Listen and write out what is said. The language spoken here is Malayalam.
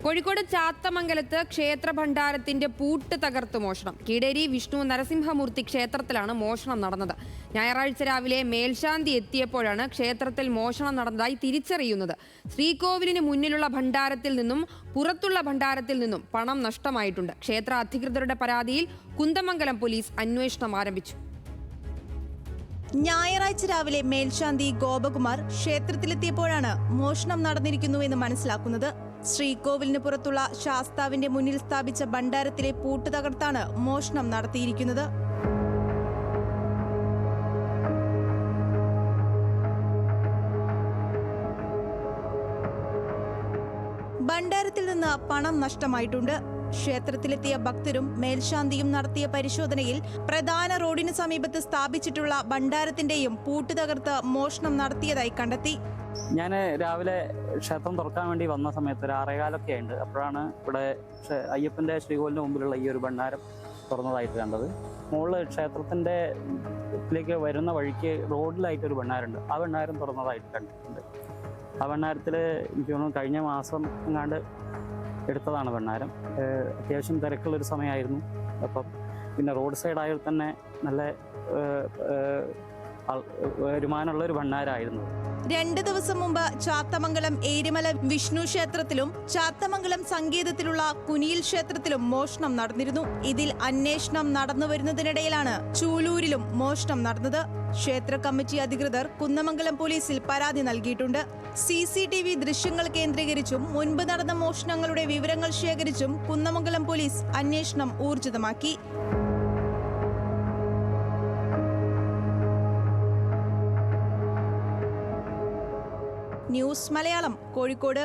കോഴിക്കോട് ചാത്തമംഗലത്ത് ക്ഷേത്ര ഭണ്ഡാരത്തിന്റെ പൂട്ട് തകർത്ത് മോഷണം. കീടേരി വിഷ്ണു നരസിംഹമൂർത്തി ക്ഷേത്രത്തിലാണ് മോഷണം നടന്നത്. ഞായറാഴ്ച രാവിലെ മേൽശാന്തി എത്തിയപ്പോഴാണ് ക്ഷേത്രത്തിൽ മോഷണം നടന്നതായി തിരിച്ചറിയുന്നത്. ശ്രീകോവിലിന് മുന്നിലുള്ള ഭണ്ഡാരത്തിൽ നിന്നും പുറത്തുള്ള ഭണ്ഡാരത്തിൽ നിന്നും പണം നഷ്ടമായിട്ടുണ്ട്. ക്ഷേത്ര അധികൃതരുടെ പരാതിയിൽ കുന്ദമംഗലം പോലീസ് അന്വേഷണം ആരംഭിച്ചു. ഞായറാഴ്ച രാവിലെ മേൽശാന്തി ഗോപകുമാർ ക്ഷേത്രത്തിലെത്തിയപ്പോഴാണ് മോഷണം നടന്നിരിക്കുന്നുവെന്ന് മനസ്സിലാക്കുന്നത്. ശ്രീകോവിലിന് പുറത്തുള്ള ശാസ്താവിന്റെ മുന്നിൽ സ്ഥാപിച്ച ഭണ്ഡാരത്തിലെ പൂട്ട് തകർത്താണ് മോഷണം നടത്തിയിരിക്കുന്നത്. ഭണ്ഡാരത്തിൽ നിന്ന് പണം നഷ്ടമായിട്ടുണ്ട്. ക്ഷേത്രത്തിലെത്തിയ ഭക്തരും മേൽശാന്തിയും നടത്തിയ പരിശോധനയിൽ പ്രധാന റോഡിന് സമീപത്ത് സ്ഥാപിച്ചിട്ടുള്ള ഭണ്ഡാരത്തിന്റെയും പൂട്ട് തകർത്ത് മോഷണം നടത്തിയതായി കണ്ടെത്തി. ഞാൻ രാവിലെ ക്ഷേത്രം തുറക്കാൻ വേണ്ടി വന്ന സമയത്ത് ഒരു 6:15 ഉണ്ട്. അപ്പോഴാണ് ഇവിടെ അയ്യപ്പൻ്റെ ശ്രീകോവിലിന് മുമ്പിലുള്ള ഈ ഒരു ഭണ്ഡാരം തുറന്നതായിട്ട് കണ്ടത്. മുകളിൽ ക്ഷേത്രത്തിൻ്റെ ത്തിലേക്ക് വരുന്ന വഴിക്ക് റോഡിലായിട്ടൊരു ഭണ്ഡാരമുണ്ട്. ആ ഭണ്ഡാരം തുറന്നതായിട്ട് കണ്ടിട്ടുണ്ട്. ആ ഭണ്ഡാരത്തിൽ എനിക്ക് തോന്നുന്നു കഴിഞ്ഞ മാസം എങ്ങാണ്ട് എടുത്തതാണ് ഭണ്ഡാരം. അത്യാവശ്യം തിരക്കുള്ളൊരു സമയമായിരുന്നു. അപ്പം പിന്നെ റോഡ് സൈഡായാൽ തന്നെ നല്ല വരുമാനമുള്ള ഒരു ഭണ്ഡാരമായിരുന്നു. 2 ദിവസം മുമ്പ് ചാത്തമംഗലം ഏരിമല വിഷ്ണു ക്ഷേത്രത്തിലും ചാത്തമംഗലം സങ്കേതത്തിലുള്ള കുനിയിൽ ക്ഷേത്രത്തിലും മോഷണം നടന്നിരുന്നു. ഇതിൽ അന്വേഷണം നടന്നു വരുന്നതിനിടയിലാണ് ചൂലൂരിലും മോഷണം നടന്നത്. ക്ഷേത്ര കമ്മിറ്റി അധികൃതർ കുന്ദമംഗലം പോലീസിൽ പരാതി നൽകിയിട്ടുണ്ട്. CCTV ദൃശ്യങ്ങൾ കേന്ദ്രീകരിച്ചും മുൻപ് നടന്ന മോഷണങ്ങളുടെ വിവരങ്ങൾ ശേഖരിച്ചും കുന്ദമംഗലം പോലീസ് അന്വേഷണം ഊർജിതമാക്കി. ന്യൂസ് മലയാളം, കോഴിക്കോട്.